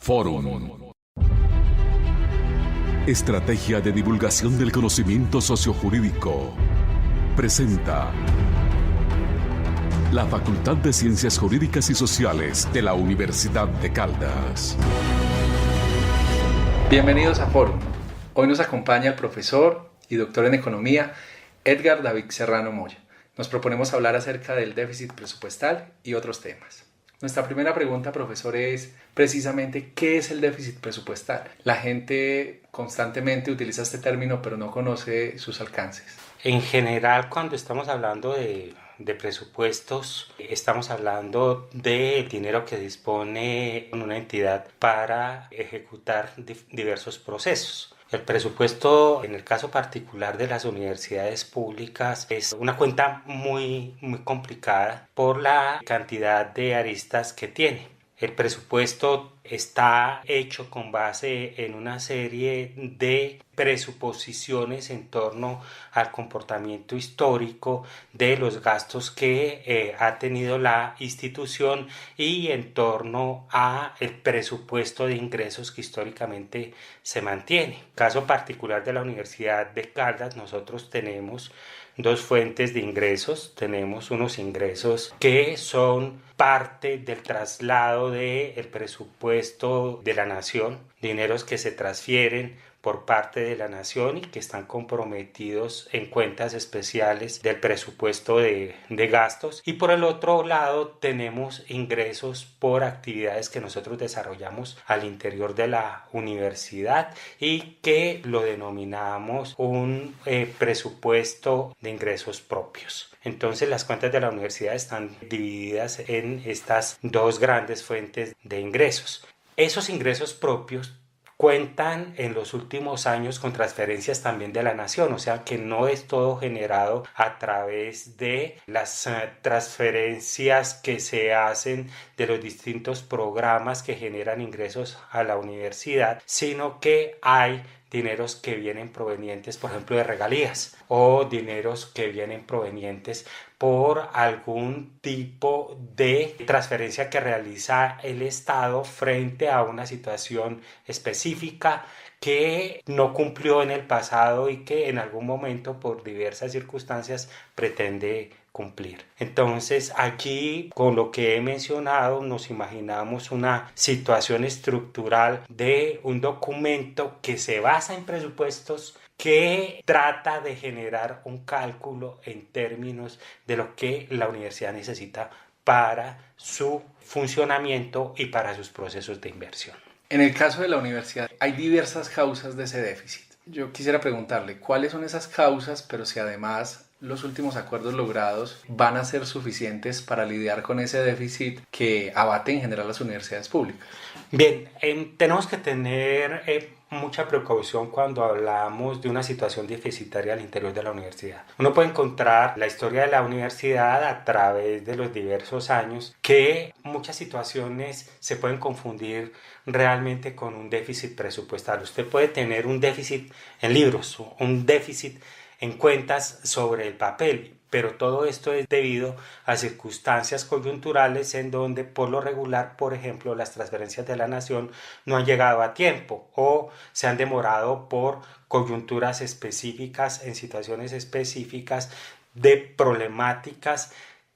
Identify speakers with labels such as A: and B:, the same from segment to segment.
A: Fórum. Estrategia de divulgación del conocimiento sociojurídico. Presenta la Facultad de Ciencias Jurídicas y Sociales de la Universidad de Caldas.
B: Bienvenidos a Fórum. Hoy nos acompaña el profesor y doctor en Economía, Edgar David Serrano Moya. Nos proponemos hablar acerca del déficit presupuestal y otros temas. Nuestra primera pregunta, profesor, es precisamente ¿qué es el déficit presupuestal? La gente constantemente utiliza este término, pero no conoce sus alcances.
C: En general, cuando estamos hablando de presupuestos, estamos hablando de dinero que dispone una entidad para ejecutar diversos procesos. El presupuesto, en el caso particular de las universidades públicas, es una cuenta muy complicada por la cantidad de aristas que tiene. El presupuesto está hecho con base en una serie de presuposiciones en torno al comportamiento histórico de los gastos que ha tenido la institución y en torno a el presupuesto de ingresos que históricamente se mantiene. Caso particular de la Universidad de Caldas, nosotros tenemos dos fuentes de ingresos. Tenemos unos ingresos que son parte del traslado del presupuesto de la nación, dineros que se transfieren por parte de la nación y que están comprometidos en cuentas especiales del presupuesto de gastos. Y por el otro lado tenemos ingresos por actividades que nosotros desarrollamos al interior de la universidad y que lo denominamos un presupuesto de ingresos propios. Entonces las cuentas de la universidad están divididas en estas dos grandes fuentes de ingresos. Esos ingresos propios cuentan en los últimos años con transferencias también de la nación, o sea que no es todo generado a través de las transferencias que se hacen de los distintos programas que generan ingresos a la universidad, sino que hay dineros que vienen provenientes, por ejemplo, de regalías o dineros que vienen provenientes por algún tipo de transferencia que realiza el Estado frente a una situación específica que no cumplió en el pasado y que en algún momento por diversas circunstancias pretende cumplir. Entonces aquí con lo que he mencionado nos imaginamos una situación estructural de un documento que se basa en presupuestos que trata de generar un cálculo en términos de lo que la universidad necesita para su funcionamiento y para sus procesos de inversión.
B: En el caso de la universidad hay diversas causas de ese déficit. Yo quisiera preguntarle cuáles son esas causas, pero si además los últimos acuerdos logrados van a ser suficientes para lidiar con ese déficit que abate en general las universidades públicas.
C: Bien, tenemos que tener mucha precaución cuando hablamos de una situación deficitaria al interior de la universidad. Uno puede encontrar la historia de la universidad a través de los diversos años que muchas situaciones se pueden confundir realmente con un déficit presupuestal. Usted puede tener un déficit en libros, un déficit en cuentas sobre el papel, pero todo esto es debido a circunstancias coyunturales en donde por lo regular, por ejemplo, las transferencias de la nación no han llegado a tiempo o se han demorado por coyunturas específicas en situaciones específicas de problemáticas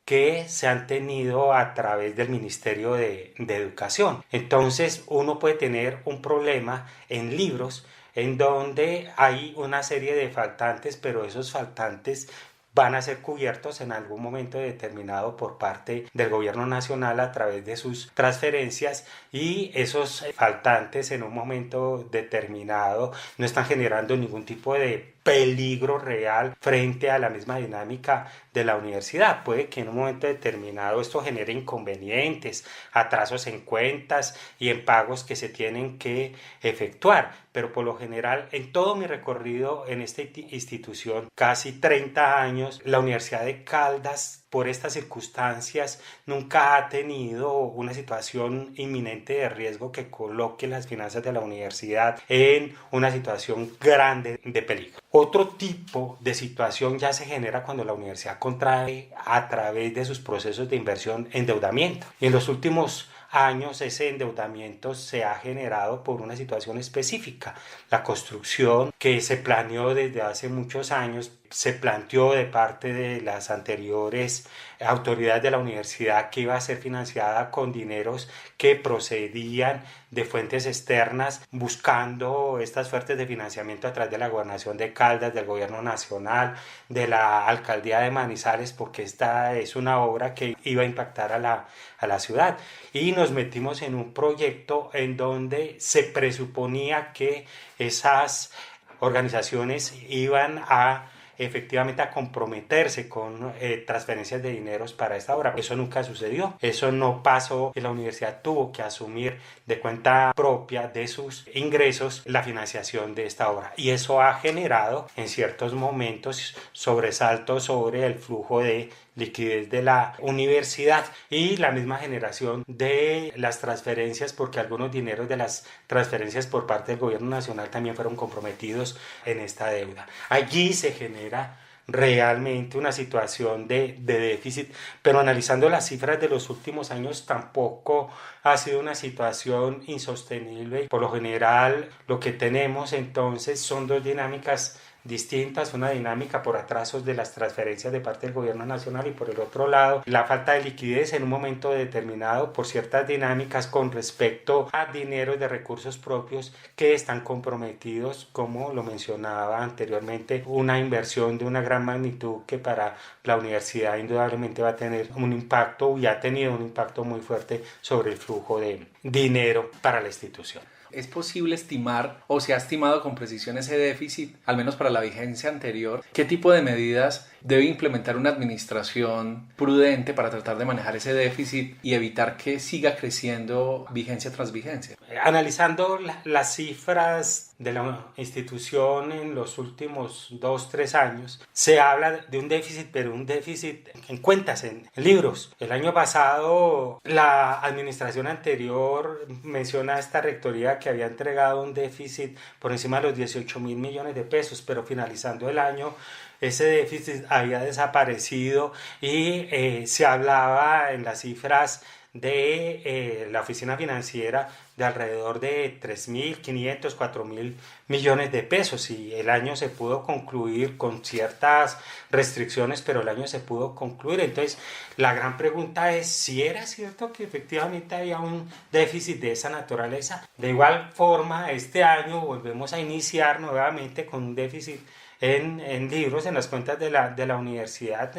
C: que se han tenido a través del Ministerio de Educación. Entonces uno puede tener un problema en libros en donde hay una serie de faltantes, pero esos faltantes van a ser cubiertos en algún momento determinado por parte del gobierno nacional a través de sus transferencias y esos faltantes en un momento determinado no están generando ningún tipo de peligro real frente a la misma dinámica de la universidad. Puede que en un momento determinado esto genere inconvenientes, atrasos en cuentas y en pagos que se tienen que efectuar, pero por lo general en todo mi recorrido en esta institución, casi 30 años, la Universidad de Caldas por estas circunstancias nunca ha tenido una situación inminente de riesgo que coloque las finanzas de la universidad en una situación grande de peligro. Otro tipo de situación ya se genera cuando la universidad contrae a través de sus procesos de inversión endeudamiento. Y en los últimos años ese endeudamiento se ha generado por una situación específica. La construcción que se planeó desde hace muchos años, se planteó de parte de las anteriores autoridades de la universidad que iba a ser financiada con dineros que procedían de fuentes externas, buscando estas fuentes de financiamiento a través de la Gobernación de Caldas, del Gobierno Nacional, de la Alcaldía de Manizales, porque esta es una obra que iba a impactar a la ciudad. Y nos metimos en un proyecto en donde se presuponía que esas organizaciones iban a efectivamente a comprometerse con transferencias de dineros para esta obra. Eso nunca sucedió, eso no pasó y la universidad tuvo que asumir de cuenta propia de sus ingresos la financiación de esta obra, y eso ha generado en ciertos momentos sobresaltos sobre el flujo de liquidez de la universidad y la misma generación de las transferencias, porque algunos dineros de las transferencias por parte del gobierno nacional también fueron comprometidos en esta deuda. Allí se genera realmente una situación de déficit, pero analizando las cifras de los últimos años tampoco ha sido una situación insostenible. Por lo general lo que tenemos entonces son dos dinámicas distintas, una dinámica por atrasos de las transferencias de parte del gobierno nacional y por el otro lado la falta de liquidez en un momento determinado por ciertas dinámicas con respecto a dineros de recursos propios que están comprometidos, como lo mencionaba anteriormente, una inversión de una gran magnitud que para la universidad indudablemente va a tener un impacto y ha tenido un impacto muy fuerte sobre el flujo de dinero para la institución.
B: ¿Es posible estimar o se ha estimado con precisión ese déficit, al menos para la vigencia anterior? ¿Qué tipo de medidas debe implementar una administración prudente para tratar de manejar ese déficit y evitar que siga creciendo vigencia tras vigencia?
C: Analizando las cifras de la institución en los últimos 2-3 años, se habla de un déficit, pero un déficit en cuentas, en libros. El año pasado la administración anterior menciona esta rectoría que había entregado un déficit por encima de los 18.000 millones de pesos, pero finalizando el año ese déficit había desaparecido y se hablaba en las cifras de la oficina financiera de alrededor de 3.500, 4.000 millones de pesos, y el año se pudo concluir con ciertas restricciones, pero el año se pudo concluir. Entonces la gran pregunta es si era cierto que efectivamente había un déficit de esa naturaleza. De igual forma, este año volvemos a iniciar nuevamente con un déficit en libros, en las cuentas de la universidad,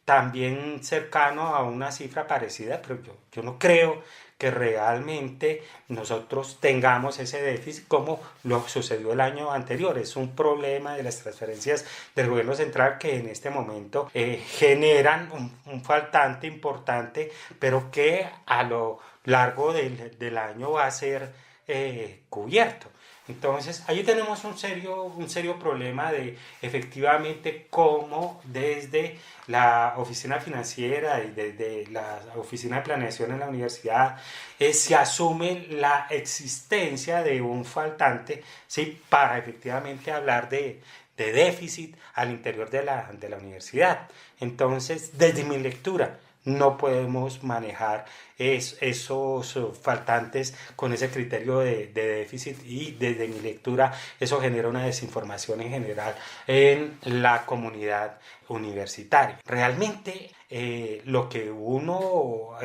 C: también cercano a una cifra parecida, pero yo no creo que realmente nosotros tengamos ese déficit como lo sucedió el año anterior. Es un problema de las transferencias del gobierno central que en este momento generan un faltante importante, pero que a lo largo del año va a ser cubierto. Entonces, ahí tenemos un serio problema de efectivamente cómo desde la oficina financiera y desde la oficina de planeación en la universidad se asume la existencia de un faltante, ¿sí?, para efectivamente hablar de déficit al interior de la universidad. Entonces, desde mi lectura, no podemos manejar esos faltantes con ese criterio de déficit, y desde mi lectura eso genera una desinformación en general en la comunidad universitaria. Realmente lo que uno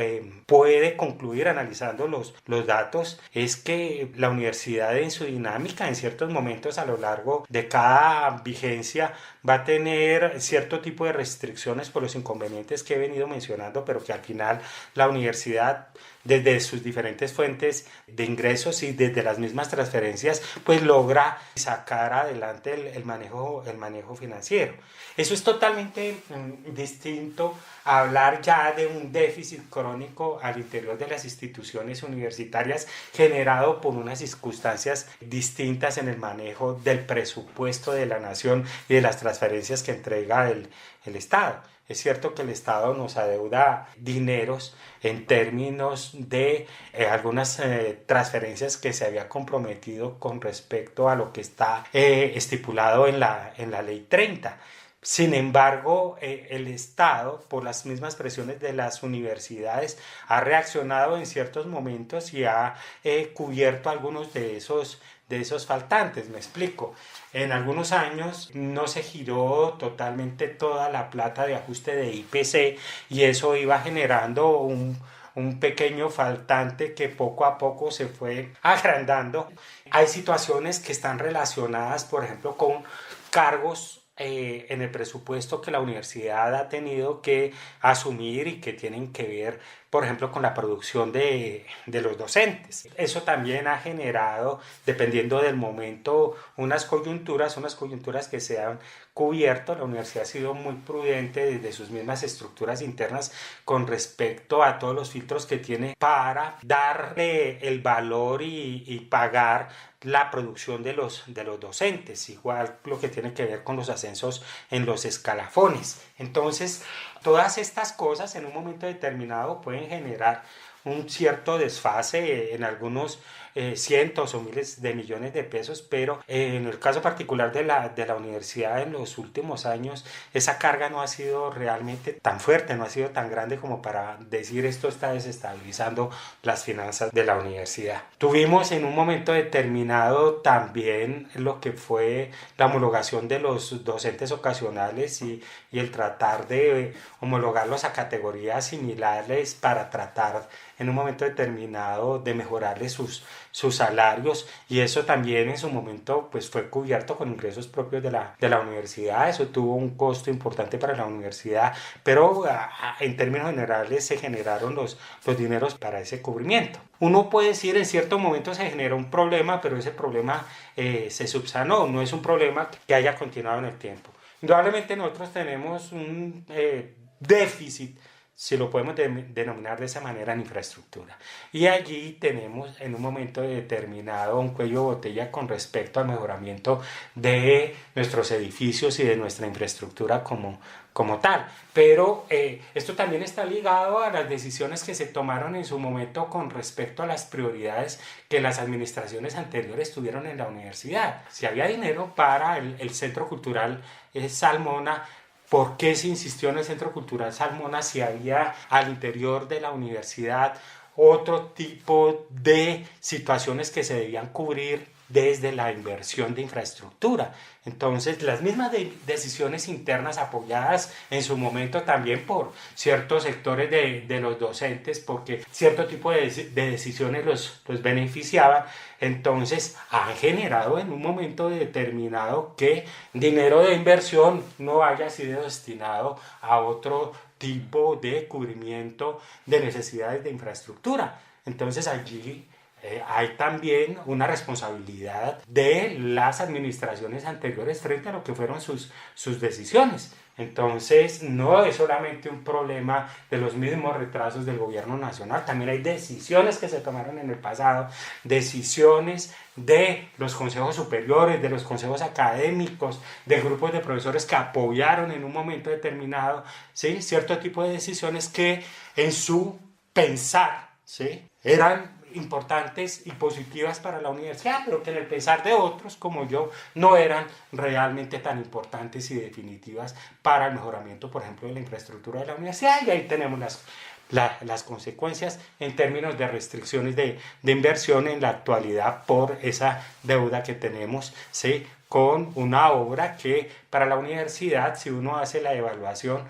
C: puede concluir analizando los datos es que la universidad en su dinámica en ciertos momentos a lo largo de cada vigencia va a tener cierto tipo de restricciones por los inconvenientes que he venido mencionando, pero que al final la universidad desde sus diferentes fuentes de ingresos y desde las mismas transferencias pues logra sacar adelante el manejo financiero. Eso es totalmente distinto a hablar ya de un déficit crónico al interior de las instituciones universitarias generado por unas circunstancias distintas en el manejo del presupuesto de la nación y de las transferencias que entrega el Estado. Es cierto que el Estado nos adeuda dineros en términos de algunas transferencias que se había comprometido con respecto a lo que está estipulado en la Ley 30. Sin embargo, el Estado, por las mismas presiones de las universidades, ha reaccionado en ciertos momentos y ha cubierto algunos de esos faltantes. Me explico. En algunos años no se giró totalmente toda la plata de ajuste de IPC y eso iba generando un pequeño faltante que poco a poco se fue agrandando. Hay situaciones que están relacionadas, por ejemplo, con cargos en el presupuesto que la universidad ha tenido que asumir y que tienen que ver, por ejemplo, con la producción de los docentes. Eso también ha generado, dependiendo del momento, unas coyunturas que se han cubierto. La universidad ha sido muy prudente desde sus mismas estructuras internas con respecto a todos los filtros que tiene para darle el valor y pagar la producción de los docentes, igual lo que tiene que ver con los ascensos en los escalafones. Entonces, todas estas cosas en un momento determinado pueden generar un cierto desfase en algunos cientos o miles de millones de pesos, pero en el caso particular de la universidad en los últimos años, esa carga no ha sido realmente tan fuerte, no ha sido tan grande como para decir esto está desestabilizando las finanzas de la universidad. Tuvimos en un momento determinado también lo que fue la homologación de los docentes ocasionales y el tratar de homologarlos a categorías similares para tratar en un momento determinado de mejorarles sus salarios, y eso también en su momento pues fue cubierto con ingresos propios de la universidad. Eso tuvo un costo importante para la universidad, pero en términos generales se generaron los dineros para ese cubrimiento. Uno puede decir en cierto momento se generó un problema, pero ese problema se subsanó, no es un problema que haya continuado en el tiempo. Indudablemente nosotros tenemos un déficit, si lo podemos denominar de esa manera, en infraestructura. Y allí tenemos en un momento determinado un cuello de botella con respecto al mejoramiento de nuestros edificios y de nuestra infraestructura como tal. Pero esto también está ligado a las decisiones que se tomaron en su momento con respecto a las prioridades que las administraciones anteriores tuvieron en la universidad. Si había dinero para el Centro Cultural Salmona, ¿por qué se insistió en el Centro Cultural Salmona si había al interior de la universidad otro tipo de situaciones que se debían cubrir desde la inversión de infraestructura? Entonces, las mismas decisiones internas apoyadas en su momento también por ciertos sectores de los docentes, porque cierto tipo de decisiones los beneficiaban, entonces han generado en un momento determinado que dinero de inversión no haya sido destinado a otro tipo de cubrimiento de necesidades de infraestructura. Entonces allí hay también una responsabilidad de las administraciones anteriores frente a lo que fueron sus decisiones. Entonces no es solamente un problema de los mismos retrasos del gobierno nacional, también hay decisiones que se tomaron en el pasado, decisiones de los consejos superiores, de los consejos académicos, de grupos de profesores que apoyaron en un momento determinado, ¿sí?, cierto tipo de decisiones que en su pensar, ¿sí?, eran importantes y positivas para la universidad, pero que en el pensar de otros como yo no eran realmente tan importantes y definitivas para el mejoramiento, por ejemplo, de la infraestructura de la universidad. Y ahí tenemos las consecuencias en términos de restricciones de inversión en la actualidad por esa deuda que tenemos, ¿sí?, con una obra que para la universidad, si uno hace la evaluación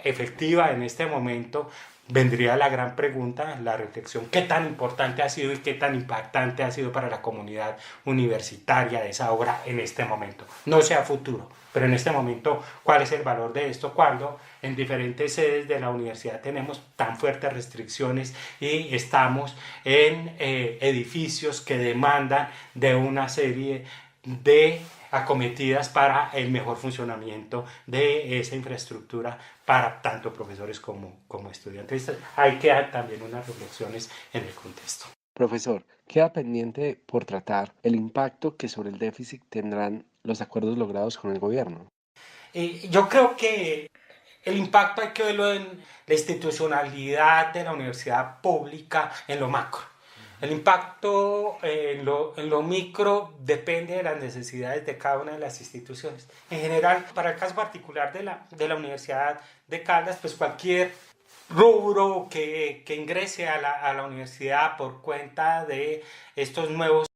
C: efectiva en este momento, vendría la gran pregunta, la reflexión: ¿qué tan importante ha sido y qué tan impactante ha sido para la comunidad universitaria esa obra en este momento? No sea futuro, pero en este momento, ¿cuál es el valor de esto cuando en diferentes sedes de la universidad tenemos tan fuertes restricciones y estamos en edificios que demandan de una serie de acometidas para el mejor funcionamiento de esa infraestructura para tanto profesores como estudiantes? Hay que dar también unas reflexiones en el contexto.
D: Profesor, queda pendiente por tratar el impacto que sobre el déficit tendrán los acuerdos logrados con el gobierno.
C: Yo creo que el impacto hay que verlo en la institucionalidad de la universidad pública en lo macro. El impacto en lo micro depende de las necesidades de cada una de las instituciones. En general, para el caso particular de la Universidad de Caldas, pues cualquier rubro que ingrese a la universidad por cuenta de estos nuevos